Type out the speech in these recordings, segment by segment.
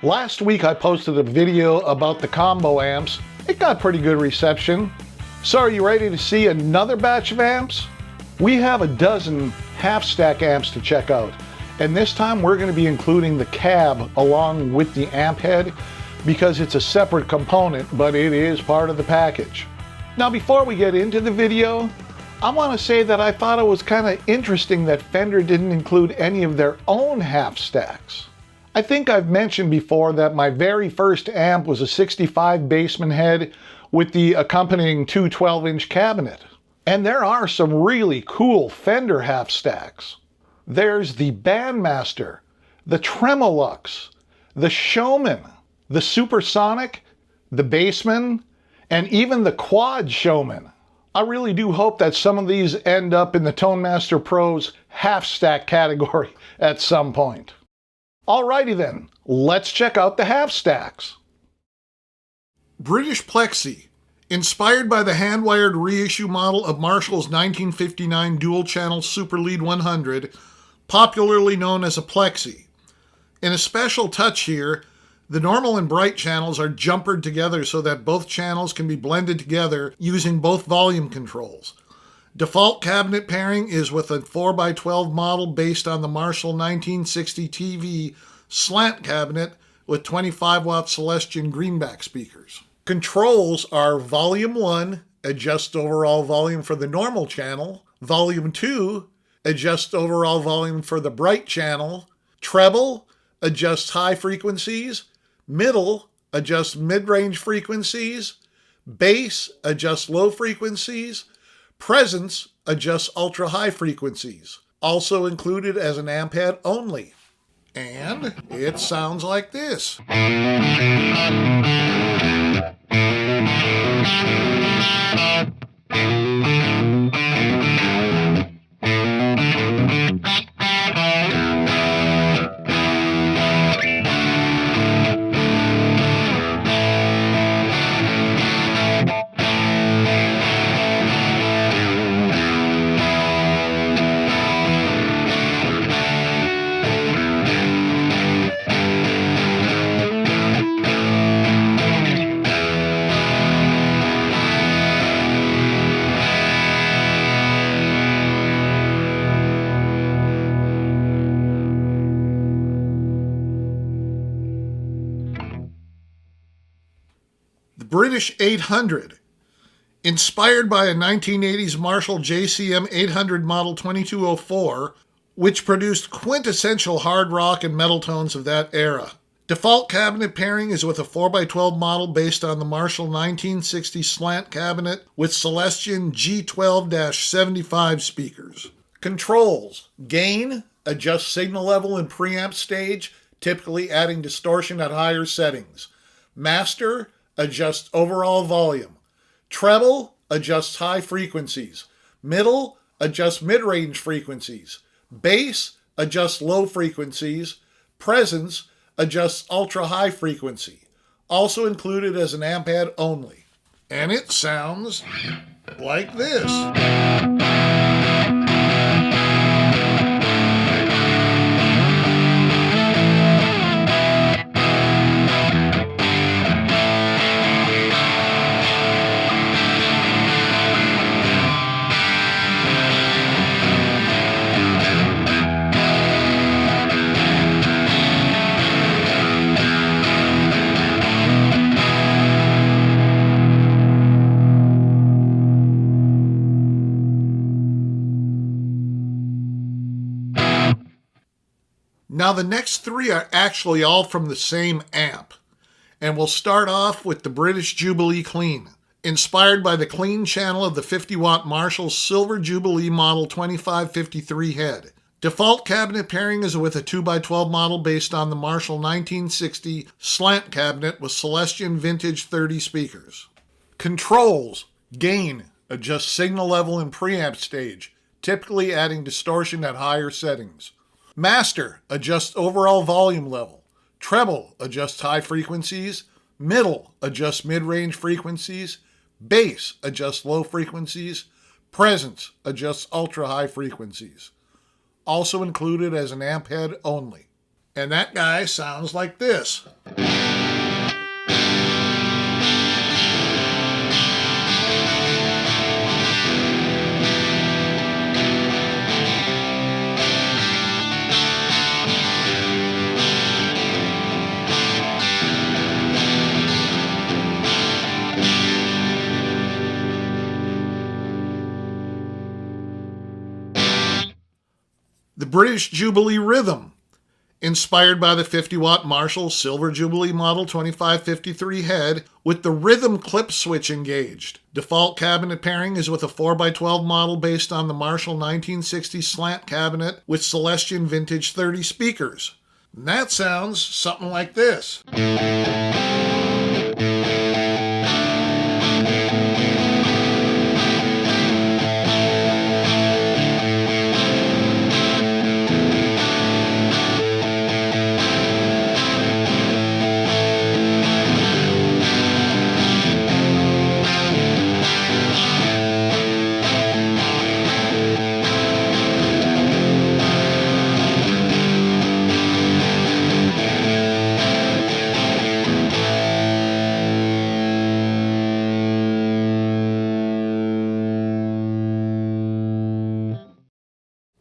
Last week I posted a video about the combo amps. It got pretty good reception. So are you ready to see another batch of amps? We have a dozen half-stack amps to check out, and this time we're going to be including the cab along with the amp head because it's a separate component, but it is part of the package. Now before we get into the video, I want to say that I thought it was kind of interesting that Fender didn't include any of their own half-stacks. I think I've mentioned before that my very first amp was a 65 Bassman head with the accompanying 212-inch cabinet. And there are some really cool Fender half-stacks. There's the Bandmaster, the Tremolux, the Showman, the Supersonic, the Bassman, and even the Quad Showman. I really do hope that some of these end up in the Tone Master Pro's half-stack category at some point. Alrighty then, let's check out the half-stacks. British Plexi. Inspired by the hand-wired reissue model of Marshall's 1959 dual-channel Super Lead 100, popularly known as a plexi. In a special touch here, the normal and bright channels are jumpered together so that both channels can be blended together using both volume controls. Default cabinet pairing is with a 4x12 model based on the Marshall 1960 TV slant cabinet with 25-watt Celestion greenback speakers. Controls are Volume 1, adjust overall volume for the normal channel. Volume 2, adjust overall volume for the bright channel. Treble, adjust high frequencies. Middle, adjust mid-range frequencies. Bass, adjust low frequencies. Presence, adjust ultra-high frequencies. Also included as an amp head only. And it sounds like this. British 800. Inspired by a 1980s Marshall JCM 800 Model 2204, which produced quintessential hard rock and metal tones of that era. Default cabinet pairing is with a 4x12 model based on the Marshall 1960 slant cabinet with Celestion G12-75 speakers. Controls: gain, adjust signal level and preamp stage, typically adding distortion at higher settings. Master, adjust overall volume. Treble, adjust high frequencies. Middle, adjust mid-range frequencies. Bass, adjust low frequencies. Presence, adjust ultra-high frequency. Also included as an amp head only. And it sounds like this. Now the next three are actually all from the same amp, and we'll start off with the British Jubilee Clean, inspired by the clean channel of the 50-watt Marshall Silver Jubilee Model 2553 head. Default cabinet pairing is with a 2x12 model based on the Marshall 1960 slant cabinet with Celestion Vintage 30 speakers. Controls: gain, adjust signal level and preamp stage, typically adding distortion at higher settings. Master, adjust overall volume level. Treble, adjust high frequencies. Middle, adjust mid-range frequencies. Bass, adjust low frequencies. Presence, adjust ultra-high frequencies. Also included as an amp head only. And that guy sounds like this. The British Jubilee Rhythm, inspired by the 50-watt Marshall Silver Jubilee Model 2553 head with the rhythm clip switch engaged. Default cabinet pairing is with a 4x12 model based on the Marshall 1960 slant cabinet with Celestion Vintage 30 speakers. And that sounds something like this.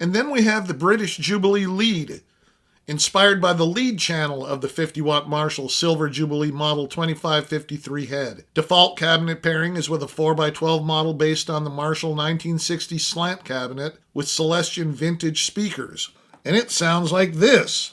And then we have the British Jubilee Lead, inspired by the lead channel of the 50-watt Marshall Silver Jubilee Model 2553 head. Default cabinet pairing is with a 4x12 model based on the Marshall 1960 slant cabinet with Celestion Vintage speakers. And it sounds like this.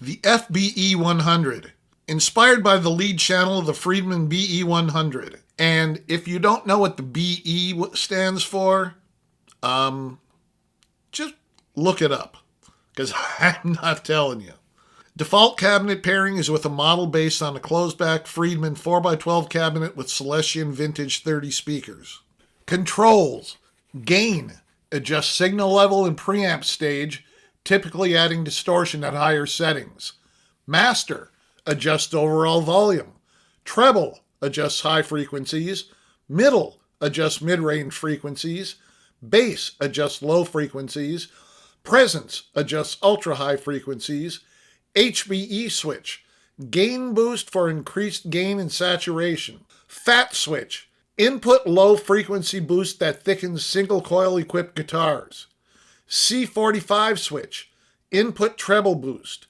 The FBE 100, inspired by the lead channel of the Friedman BE 100. And if you don't know what the BE stands for, just look it up, because I'm not telling you. Default cabinet pairing is with a model based on a closed-back Friedman 4x12 cabinet with Celestion Vintage 30 speakers. Controls. Gain. Adjust signal level and preamp stage, typically adding distortion at higher settings. Master, adjust overall volume. Treble, adjusts high frequencies. Middle, adjusts mid-range frequencies. Bass, adjusts low frequencies. Presence, adjusts ultra-high frequencies. HBE switch, gain boost for increased gain and saturation. Fat switch, input low frequency boost that thickens single coil equipped guitars. C45 switch, input treble boost.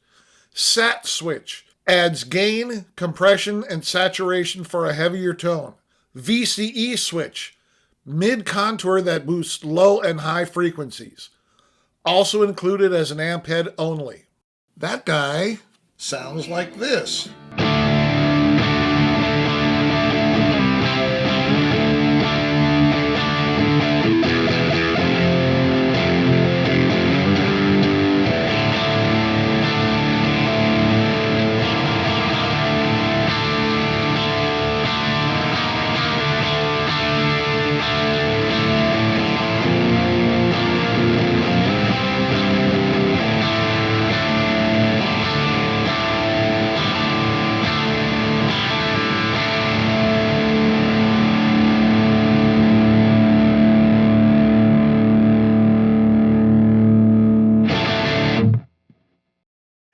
SAT switch, adds gain, compression, and saturation for a heavier tone. VCE switch, mid contour that boosts low and high frequencies. Also included as an amp head only. That guy sounds like this.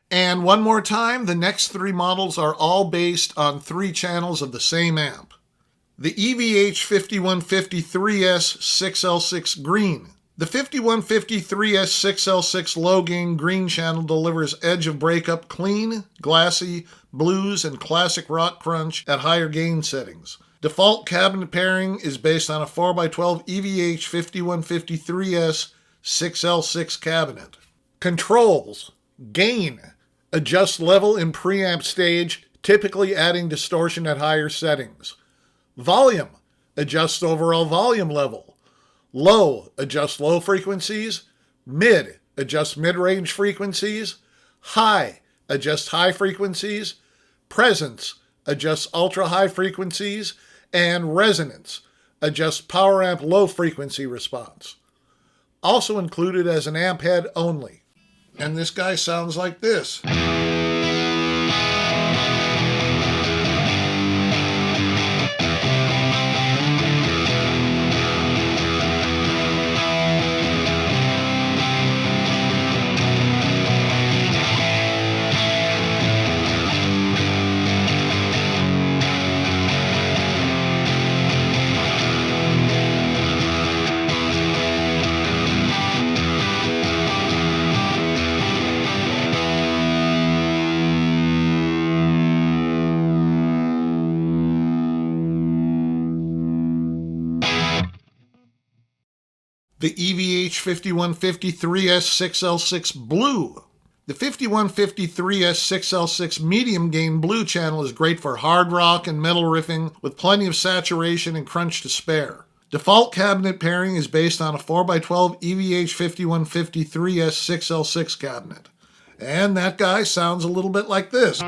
And one more time, the next three models are all based on 3 channels of the same amp. The EVH 5153S 6L6 Green. The 5153S 6L6 low gain green channel delivers edge of breakup clean, glassy, blues, and classic rock crunch at higher gain settings. Default cabinet pairing is based on a 4x12 EVH 5153S 6L6 cabinet. Controls. Gain. Adjust level in preamp stage, typically adding distortion at higher settings. Volume. Adjust overall volume level. Low, adjust low frequencies. Mid, adjust mid-range frequencies. High, adjust high frequencies. Presence, adjust ultra-high frequencies. And resonance, adjust power amp low frequency response. Also included as an amp head only. And this guy sounds like this. The EVH5153S6L6 Blue. The 5153S6L6 medium gain blue channel is great for hard rock and metal riffing with plenty of saturation and crunch to spare. Default cabinet pairing is based on a 4x12 EVH5153S6L6 cabinet. And that guy sounds a little bit like this.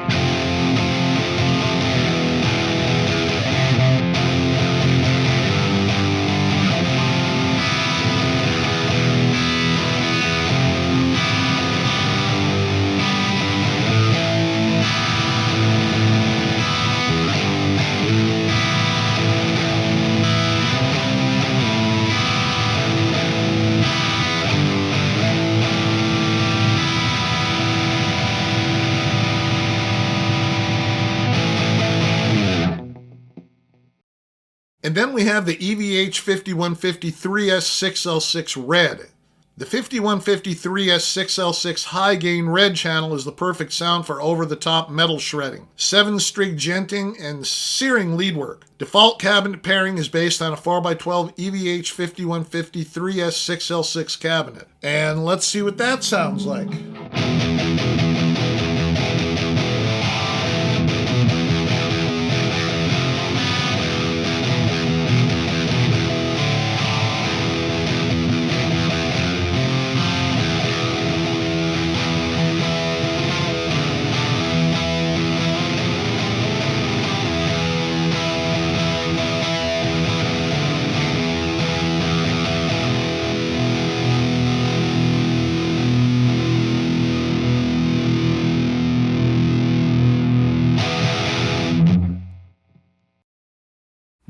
And then we have the EVH5153S6L6 Red. The 5153S6L6 high gain red channel is the perfect sound for over-the-top metal shredding, 7-string jenting, and searing lead work. Default cabinet pairing is based on a 4x12 EVH5153S6L6 cabinet. And let's see what that sounds like.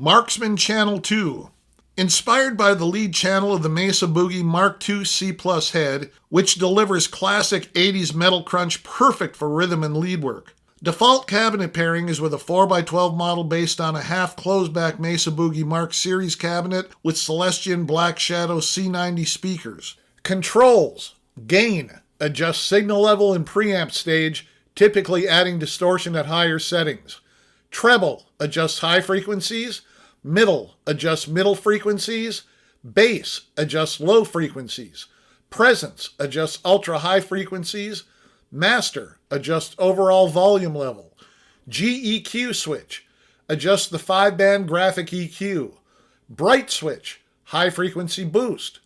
Marksman Channel 2. Inspired by the lead channel of the Mesa Boogie Mark II C+ head, which delivers classic 80s metal crunch perfect for rhythm and lead work. Default cabinet pairing is with a 4x12 model based on a half closeback Mesa Boogie Mark series cabinet with Celestion Black Shadow C90 speakers. Controls. Gain. Adjust signal level and preamp stage, typically adding distortion at higher settings. Treble. Adjust high frequencies. Middle, adjust middle frequencies. Bass, adjust low frequencies. Presence, adjust ultra high frequencies. Master, adjust overall volume level. GEQ switch, adjust the 5-band graphic EQ. Bright switch, high frequency boost.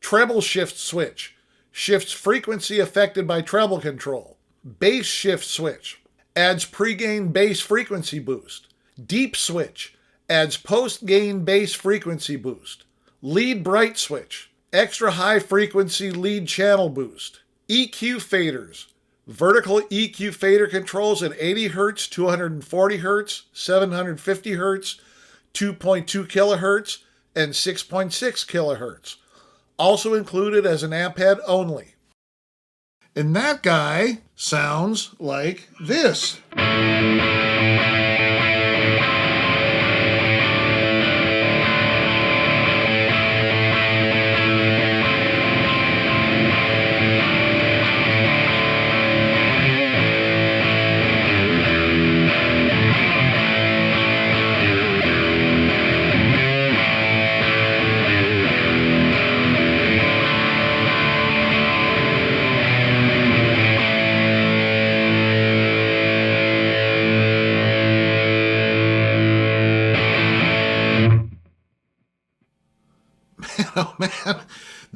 Treble shift switch, shifts frequency affected by treble control. Bass shift switch, adds pre-gain bass frequency boost. Deep switch, adds post-gain bass frequency boost. Lead bright switch, extra high frequency lead channel boost. EQ faders, vertical EQ fader controls at 80 Hz, 240 Hz, 750 Hz, 2.2 kHz, and 6.6 kHz. Also included as an amp head only. And that guy sounds like this.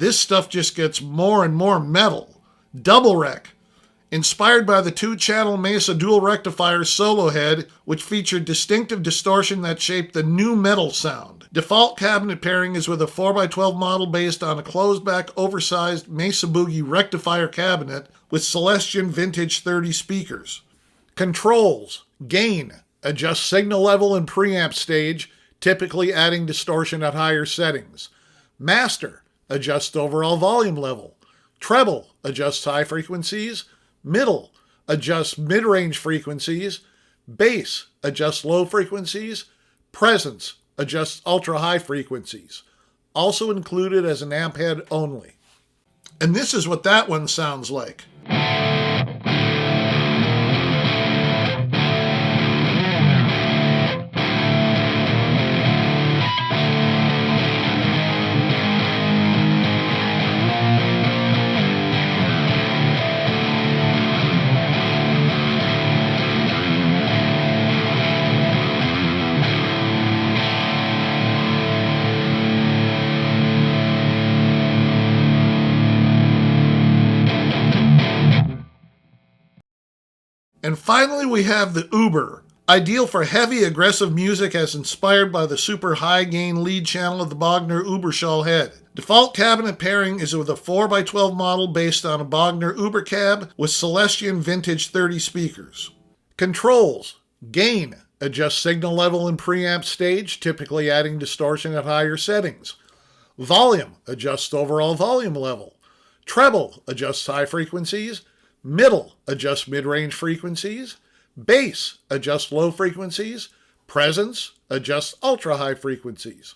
this stuff just gets more and more metal. Double rec. Inspired by the 2-channel Mesa dual rectifier solo head, which featured distinctive distortion that shaped the new metal sound. Default cabinet pairing is with a 4x12 model based on a closed-back, oversized Mesa Boogie rectifier cabinet with Celestion Vintage 30 speakers. Controls. Gain. Adjust signal level and preamp stage, typically adding distortion at higher settings. Master. Adjust overall volume level. Treble. Adjust high frequencies. Middle. Adjust mid-range frequencies. Bass. Adjust low frequencies. Presence. Adjust ultra-high frequencies. Also included as an amp head only. And this is what that one sounds like. And finally, we have the Uber, ideal for heavy, aggressive music as inspired by the super high-gain lead channel of the Bogner Uberschall head. Default cabinet pairing is with a 4x12 model based on a Bogner Uber cab with Celestion Vintage 30 speakers. Controls. Gain. Adjust signal level and preamp stage, typically adding distortion at higher settings. Volume. Adjust overall volume level. Treble. Adjust high frequencies. Middle, adjust mid-range frequencies. Bass, adjust low frequencies. Presence, adjust ultra-high frequencies.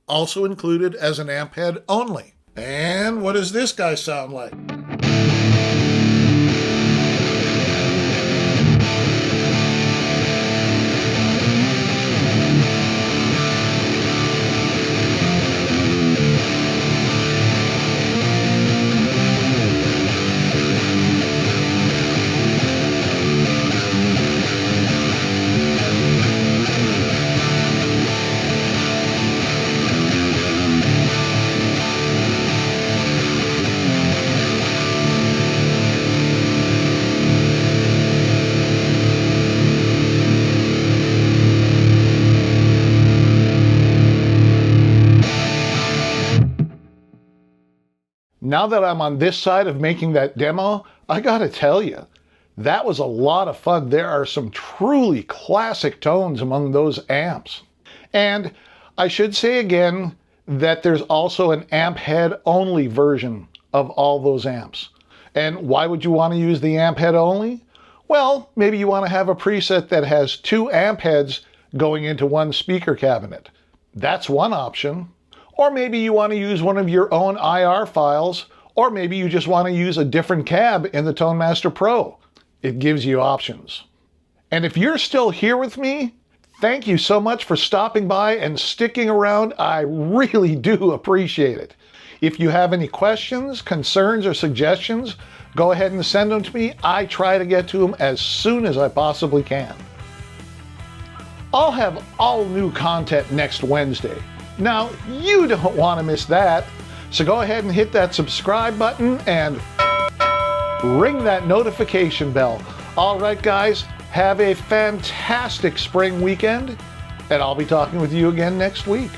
Also included as an amp head only. And what does this guy sound like? Now that I'm on this side of making that demo, I gotta tell you, that was a lot of fun. There are some truly classic tones among those amps. And I should say again that there's also an amp head only version of all those amps. And why would you want to use the amp head only? Well, maybe you want to have a preset that has 2 amp heads going into one speaker cabinet. That's one option. Or maybe you want to use one of your own IR files, or maybe you just want to use a different cab in the Tone Master Pro. It gives you options. And if you're still here with me, thank you so much for stopping by and sticking around. I really do appreciate it. If you have any questions, concerns, or suggestions, go ahead and send them to me. I try to get to them as soon as I possibly can. I'll have all new content next Wednesday. Now, you don't want to miss that, so go ahead and hit that subscribe button and ring that notification bell. All right, guys, have a fantastic spring weekend, and I'll be talking with you again next week.